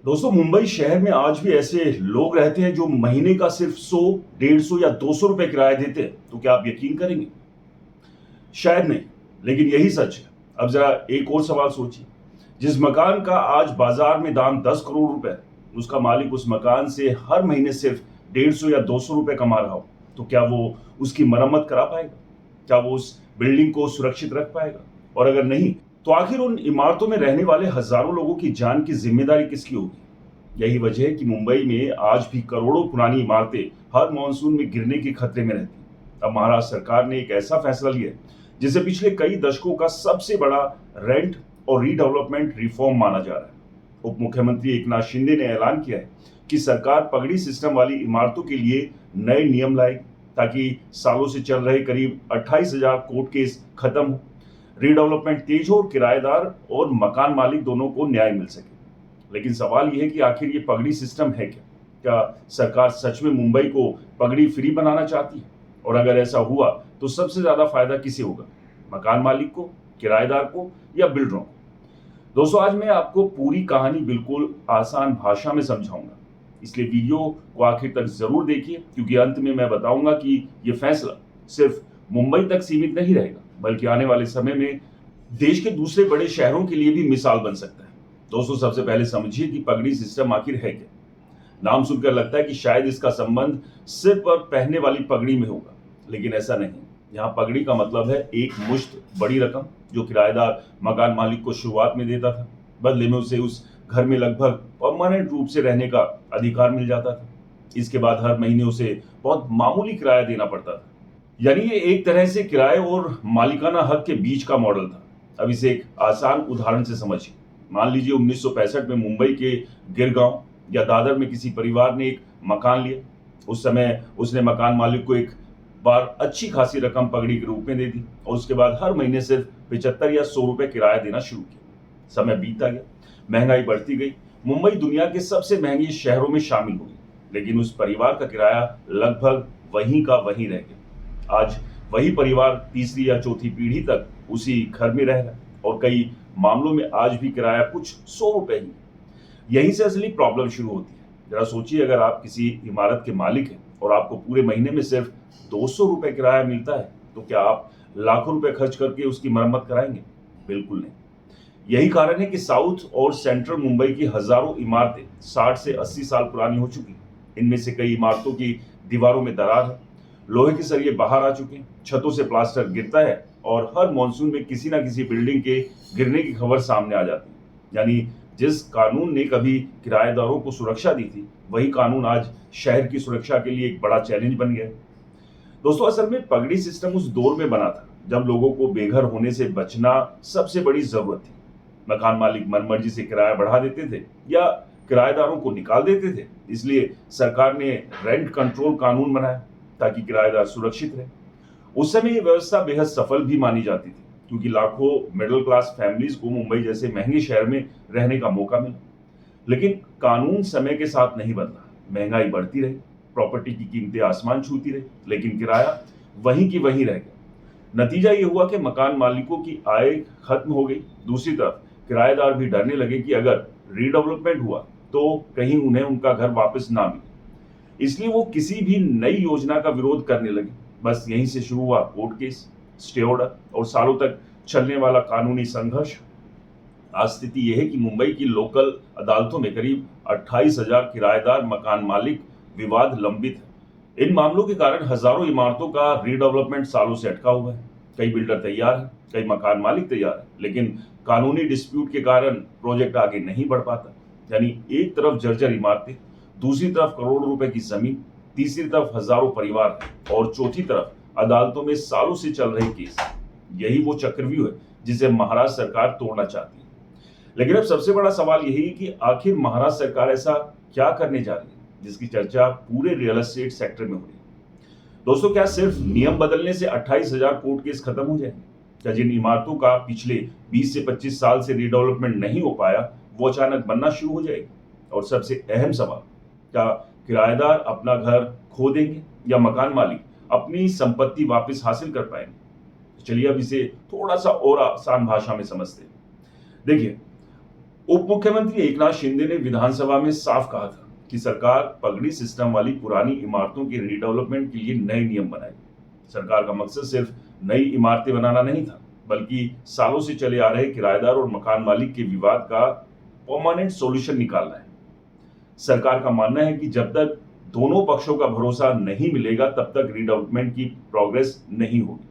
दोस्तों, मुंबई शहर में आज भी ऐसे लोग रहते हैं जो महीने का सिर्फ 100, 150 या 200 रुपए किराया देते हैं। तो क्या आप यकीन करेंगे? शायद नहीं, लेकिन यही सच है। अब जरा एक और सवाल सोचिए। जिस मकान का आज बाजार में दाम 10 करोड़ रुपए है, उसका मालिक उस मकान से हर महीने सिर्फ 150 या 200 रुपए कमा रहा हो, तो क्या वो उसकी मरम्मत करा पाएगा? क्या वो उस बिल्डिंग को सुरक्षित रख पाएगा? और अगर नहीं, तो आखिर उन इमारतों में रहने वाले हजारों लोगों की जान की जिम्मेदारी किसकी होगी? यही वजह है कि मुंबई में आज भी करोड़ों पुरानी इमारतें हर मॉनसून में गिरने के खतरे में रहती हैं। अब महाराष्ट्र सरकार ने एक ऐसा फैसला लिया है जिसे पिछले कई दशकों का सबसे बड़ा रेंट और रीडेवलपमेंट रिफॉर्म माना जा रहा है। उप मुख्यमंत्री एकनाथ शिंदे ने ऐलान किया है कि सरकार पगड़ी सिस्टम वाली इमारतों के लिए नए नियम लाएगी, ताकि सालों से चल रहे करीब 28,000 कोर्ट केस खत्म हो, रीडेवलपमेंट तेज हो और किराएदार और मकान मालिक दोनों को न्याय मिल सके। लेकिन सवाल यह है कि आखिर ये पगड़ी सिस्टम है क्या? क्या सरकार सच में मुंबई को पगड़ी फ्री बनाना चाहती है? और अगर ऐसा हुआ तो सबसे ज्यादा फायदा किसे होगा? मकान मालिक को, किराएदार को, या बिल्डरों को? दोस्तों, आज मैं आपको पूरी कहानी बिल्कुल आसान भाषा में समझाऊंगा, इसलिए वीडियो को आखिर तक जरूर देखिए, क्योंकि अंत में मैं बताऊंगा कि यह फैसला सिर्फ मुंबई तक सीमित नहीं रहेगा, बल्कि आने वाले समय में देश के दूसरे बड़े शहरों के लिए भी मिसाल बन सकता है। दोस्तों, सबसे पहले समझिए कि पगड़ी सिस्टम आखिर है क्या। नाम सुनकर लगता है कि शायद इसका संबंध सिर पर पहनने वाली पगड़ी में होगा, लेकिन ऐसा नहीं। यहाँ पगड़ी का मतलब है एक मुश्त बड़ी रकम जो किराएदार मकान मालिक को शुरुआत में देता था। बदले में उसे उस घर में लगभग परमानेंट रूप से रहने का अधिकार मिल जाता था। इसके बाद हर महीने उसे बहुत मामूली किराया देना पड़ता था। यानी ये एक तरह से किराए और मालिकाना हक के बीच का मॉडल था। अब इसे एक आसान उदाहरण से समझिए। मान लीजिए 1965 में मुंबई के गिरगांव या दादर में किसी परिवार ने एक मकान लिया। उस समय उसने मकान मालिक को एक बार अच्छी खासी रकम पगड़ी के रूप में दे दी और उसके बाद हर महीने सिर्फ 75 या 100 रुपए किराया देना शुरू किया। समय बीतता गया, महंगाई बढ़ती गई, मुंबई दुनिया के सबसे महंगे शहरों में शामिल हो गई, लेकिन उस परिवार का किराया लगभग वहीं का वहीं रह गया। आज वही परिवार तीसरी या चौथी पीढ़ी तक उसी घर में रह रहा है और कई मामलों में आज भी किराया कुछ 100 रुपए ही। यहीं से असली प्रॉब्लम शुरू होती है। जरा सोचिए, अगर आप किसी इमारत के मालिक हैं और आपको पूरे महीने में सिर्फ 200 रुपए किराया मिलता है, तो क्या आप लाखों रुपए खर्च करके उसकी मरम्मत कराएंगे? बिल्कुल नहीं। यही कारण है कि साउथ और सेंट्रल मुंबई की हजारों इमारतें 60 से 80 साल पुरानी हो चुकी हैं। इनमें से कई इमारतों की दीवारों में दरार है, लोहे के सरिये बाहर आ चुके हैं, छतों से प्लास्टर गिरता है और हर मॉनसून में किसी ना किसी बिल्डिंग के गिरने की खबर सामने आ जाती है। यानी जिस कानून ने कभी किराएदारों को सुरक्षा दी थी, वही कानून आज शहर की सुरक्षा के लिए एक बड़ा चैलेंज बन गया है। दोस्तों, असल में पगड़ी सिस्टम उस दौर में बना था जब लोगों को बेघर होने से बचना सबसे बड़ी जरूरत थी। मकान मालिक मनमर्जी से किराया बढ़ा देते थे या किराएदारों को निकाल देते थे। इसलिए सरकार ने रेंट कंट्रोल कानून बनाया ताकि किराएदार सुरक्षित रहे। उस समय ये व्यवस्था बेहद सफल भी मानी जाती थी, क्योंकि लाखों मिडिल क्लास फैमिलीज को मुंबई जैसे महंगे शहर में रहने का मौका मिला। लेकिन कानून समय के साथ नहीं बदला, महंगाई बढ़ती रही, प्रॉपर्टी की कीमतें आसमान छूती रही, लेकिन किराया वहीं की वहीं रह गया। नतीजा ये हुआ कि मकान मालिकों की आय खत्म हो गई। दूसरी तरफ किराएदार भी डरने लगे कि अगर रीडेवलपमेंट हुआ तो कहीं उन्हें उनका घर वापस ना मिले। इसलिए वो किसी भी नई योजना का विरोध करने लगे। बस यहीं से शुरू हुआ कोर्ट केस, स्टे ऑर्डर और सालों तक चलने वाला कानूनी संघर्ष। आज स्थिति यह है कि मुंबई की लोकल अदालतों में करीब 28,000 किराएदार मकान मालिक विवाद लंबित है। इन मामलों के कारण हजारों इमारतों का रीडेवलपमेंट सालों से अटका हुआ है। कई बिल्डर तैयार हैं, कई मकान मालिक तैयार हैं, लेकिन कानूनी डिस्प्यूट के कारण प्रोजेक्ट आगे नहीं बढ़ पाता। यानी एक तरफ जर्जर इमारतें, दूसरी तरफ करोड़ों रुपए की जमीन, तीसरी तरफ हजारों परिवार और चौथी तरफ अदालतों में सालों से चल रहे केस। यही वो चक्रव्यूह है जिसे महाराष्ट्र सरकार तोड़ना चाहती है। लेकिन अब सबसे बड़ा सवाल यही है कि आखिर महाराष्ट्र सरकार ऐसा क्या करने जा रही है जिसकी चर्चा पूरे रियल एस्टेट सेक्टर में हो रही है। दोस्तों, क्या सिर्फ नियम बदलने से 28,000 कोर्ट केस खत्म हो जाएंगे? क्या जिन इमारतों का पिछले 20 से 25 साल से रीडेवलपमेंट नहीं हो पाया, वो अचानक बनना शुरू हो जाएगी? और सबसे अहम सवाल, क्या किराएदार अपना घर खो देंगे या मकान मालिक अपनी संपत्ति वापस हासिल कर पाएंगे? चलिए अब इसे थोड़ा सा और आसान भाषा में समझते हैं। देखिए, उप मुख्यमंत्री एकनाथ शिंदे ने विधानसभा में साफ कहा था कि सरकार पगड़ी सिस्टम वाली पुरानी इमारतों के रीडेवलपमेंट के लिए नए नियम बनाएगी। सरकार का मकसद सिर्फ नई इमारतें बनाना नहीं था, बल्कि सालों से चले आ रहे किराएदार और मकान मालिक के विवाद का परमानेंट सॉल्यूशन निकालना है। सरकार का मानना है कि जब तक दोनों पक्षों का भरोसा नहीं मिलेगा, तब तक रीडेवलपमेंट की प्रोग्रेस नहीं होगी।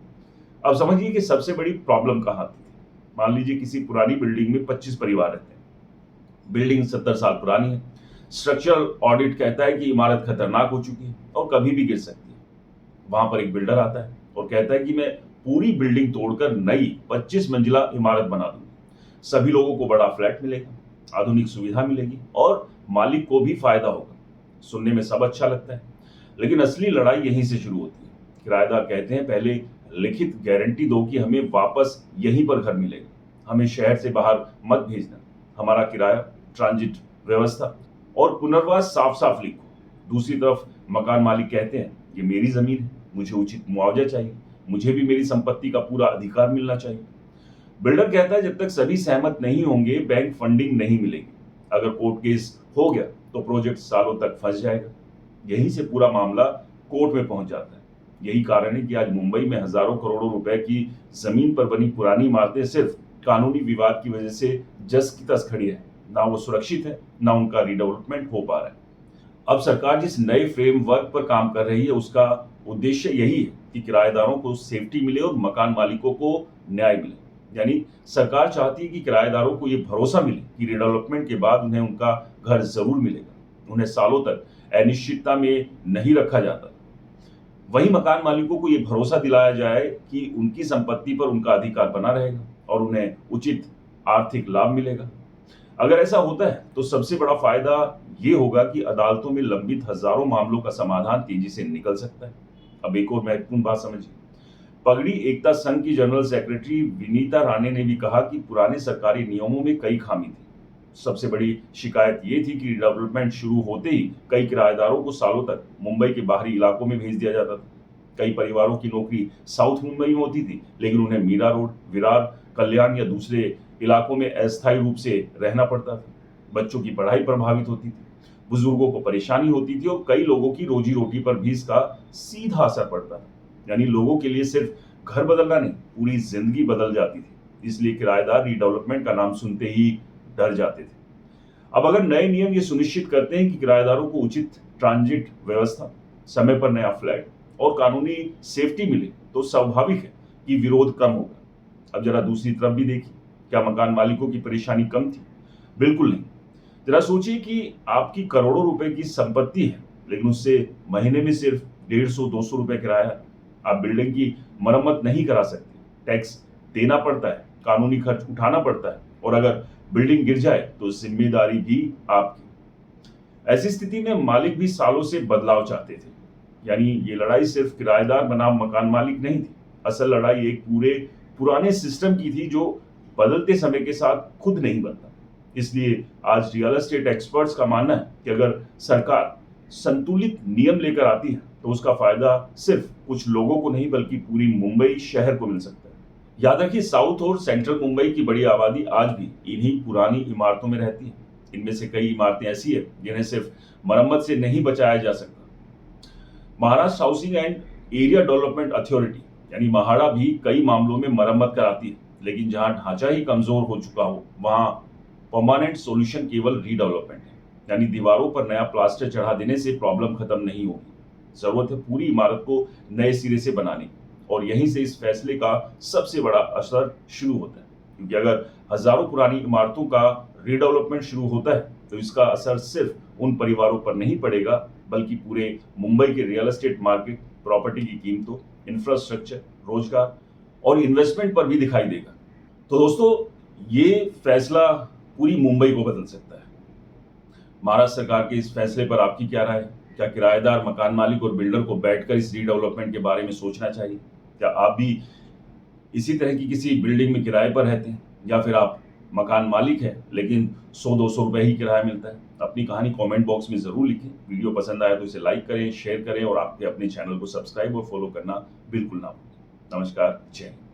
अब समझिए कि सबसे बड़ी प्रॉब्लम कहाँ थी। मान लीजिए किसी पुरानी बिल्डिंग में 25 परिवार रहते हैं। बिल्डिंग 70 साल पुरानी है। स्ट्रक्चरल ऑडिट कहता है कि इमारत खतरनाक हो चुकी है और कभी भी गिर सकती है। वहां पर एक बिल्डर आता है और कहता है कि मैं पूरी बिल्डिंग तोड़कर नई 25 मंजिला इमारत बना दूंगा। सभी लोगों को बड़ा फ्लैट मिलेगा, आधुनिक सुविधा मिलेगी और मालिक को भी फायदा होगा। सुनने में सब अच्छा लगता है, लेकिन असली लड़ाई यहीं से शुरू होती है। किराएदार कहते हैं, पहले लिखित गारंटी दो कि हमें वापस यहीं पर घर मिलेगा, हमें शहर से बाहर मत भेजना, हमारा किराया, ट्रांजिट व्यवस्था और पुनर्वास साफ साफ लिखो। दूसरी तरफ मकान मालिक कहते हैं, ये मेरी जमीन है, मुझे उचित मुआवजा चाहिए, मुझे भी मेरी संपत्ति का पूरा अधिकार मिलना चाहिए। बिल्डर कहता है, जब तक सभी सहमत नहीं होंगे बैंक फंडिंग नहीं मिलेगी। अगर कोर्ट केस हो गया तो प्रोजेक्ट सालों तक फंस जाएगा। यहीं से पूरा मामला कोर्ट में पहुंच जाता है। यही कारण है कि आज मुंबई में हजारों करोड़ों रुपए की जमीन पर बनी पुरानी इमारतें सिर्फ कानूनी विवाद की वजह से जस की तस खड़ी है। ना वो सुरक्षित है, ना उनका रीडेवलपमेंट हो पा रहा है। अब सरकार जिस नए फ्रेमवर्क पर काम कर रही है, उसका उद्देश्य यही है कि किराएदारों को सेफ्टी मिले और मकान मालिकों को न्याय मिले। यानी सरकार चाहती है कि किराएदारों को ये भरोसा मिले कि रीडेवलपमेंट के बाद उन्हें उनका घर जरूर मिलेगा, उन्हें सालों तक अनिश्चितता में नहीं रखा जाता। वहीं मकान मालिकों को ये भरोसा दिलाया जाए कि उनकी संपत्ति पर उनका अधिकार बना रहेगा और उन्हें उचित आर्थिक लाभ मिलेगा। अगर ऐसा होता है तो सबसे बड़ा फायदा ये होगा कि अदालतों में लंबित हजारों मामलों का समाधान तेजी से निकल सकता है। अब एक और महत्वपूर्ण बात समझिए। पगड़ी एकता संघ की जनरल सेक्रेटरी विनीता राणे ने भी कहा कि पुराने सरकारी नियमों में कई खामी थी। सबसे बड़ी शिकायत ये थी कि डेवलपमेंट शुरू होते ही कई किराएदारों को सालों तक मुंबई के बाहरी इलाकों में भेज दिया जाता था। कई परिवारों की नौकरी साउथ मुंबई में होती थी, लेकिन उन्हें मीरा रोड, विरार, कल्याण या दूसरे इलाकों में अस्थायी रूप से रहना पड़ता था। बच्चों की पढ़ाई प्रभावित होती थी, बुजुर्गों को परेशानी होती थी और कई लोगों की रोजी रोटी पर भी इसका सीधा असर पड़ता था। यानी लोगों के लिए सिर्फ घर बदलना नहीं, पूरी जिंदगी बदल जाती थी। इसलिए किराएदार रीडेवलपमेंट का नाम सुनते ही डर जाते थे। अब अगर नए नियम ये सुनिश्चित करते हैं कि किराएदारों को उचित ट्रांजिट व्यवस्था, समय पर नया फ्लैट और कानूनी सेफ्टी मिले, तो स्वाभाविक है कि विरोध कम होगा। अब जरा दूसरी तरफ भी देखिए, क्या मकान मालिकों की परेशानी कम थी? बिल्कुल नहीं। जरा सोचिए कि आपकी करोड़ों रुपए की संपत्ति है, लेकिन उससे महीने में सिर्फ 150-200 रुपए किराया है। आप बिल्डिंग की मरम्मत नहीं करा सकते, टैक्स देना पड़ता है, कानूनी खर्च उठाना पड़ता है और अगर बिल्डिंग गिर जाए तो जिम्मेदारी भी आपकी। ऐसी स्थिति में मालिक भी सालों से बदलाव चाहते थे। यानी ये लड़ाई सिर्फ किराएदार बनाम मकान मालिक नहीं थी। असल लड़ाई एक पूरे पुराने सिस्टम की थी जो बदलते समय के साथ खुद नहीं बनता। इसलिए आज रियल एस्टेट एक्सपर्ट्स का मानना है कि अगर सरकार संतुलित नियम लेकर आती है तो उसका फायदा सिर्फ कुछ लोगों को नहीं, बल्कि पूरी मुंबई शहर को मिल सकता है। याद रखिए, साउथ और सेंट्रल मुंबई की बड़ी आबादी आज भी इन्हीं पुरानी इमारतों में रहती है। इनमें से कई इमारतें ऐसी है जिन्हें सिर्फ मरम्मत से नहीं बचाया जा सकता। Maharashtra housing and area development authority यानी महाड़ा भी कई मामलों में मरम्मत कराती है, लेकिन जहां ढांचा ही कमजोर हो चुका हो वहां परमानेंट सॉल्यूशन केवल रीडेवलपमेंट है। यानी दीवारों पर नया प्लास्टर चढ़ा देने से प्रॉब्लम खत्म नहीं होगी। जरूरत है पूरी इमारत को नए सिरे से बनाने की, और यहीं से इस फैसले का सबसे बड़ा असर शुरू होता है। क्योंकि अगर हजारों पुरानी इमारतों का रीडेवलपमेंट शुरू होता है तो इसका असर सिर्फ उन परिवारों पर नहीं पड़ेगा, बल्कि पूरे मुंबई के रियल एस्टेट मार्केट, प्रॉपर्टी की कीमतों, इंफ्रास्ट्रक्चर, रोजगार और इन्वेस्टमेंट पर भी दिखाई देगा। तो दोस्तों, ये फैसला पूरी मुंबई को बदल सकता है। महाराष्ट्र सरकार के इस फैसले पर आपकी क्या राय है? क्या किराएदार, मकान मालिक और बिल्डर को बैठकर इस रीडेवलपमेंट के बारे में सोचना चाहिए? क्या आप भी इसी तरह की किसी बिल्डिंग में किराए पर रहते हैं, या फिर आप मकान मालिक है लेकिन 100-200 रुपए ही किराया मिलता है? अपनी कहानी कमेंट बॉक्स में जरूर लिखें। वीडियो पसंद आया तो इसे लाइक करें, शेयर करें और आपके अपने चैनल को सब्सक्राइब और फॉलो करना बिल्कुल ना भूलें। नमस्कार, जय हिंद।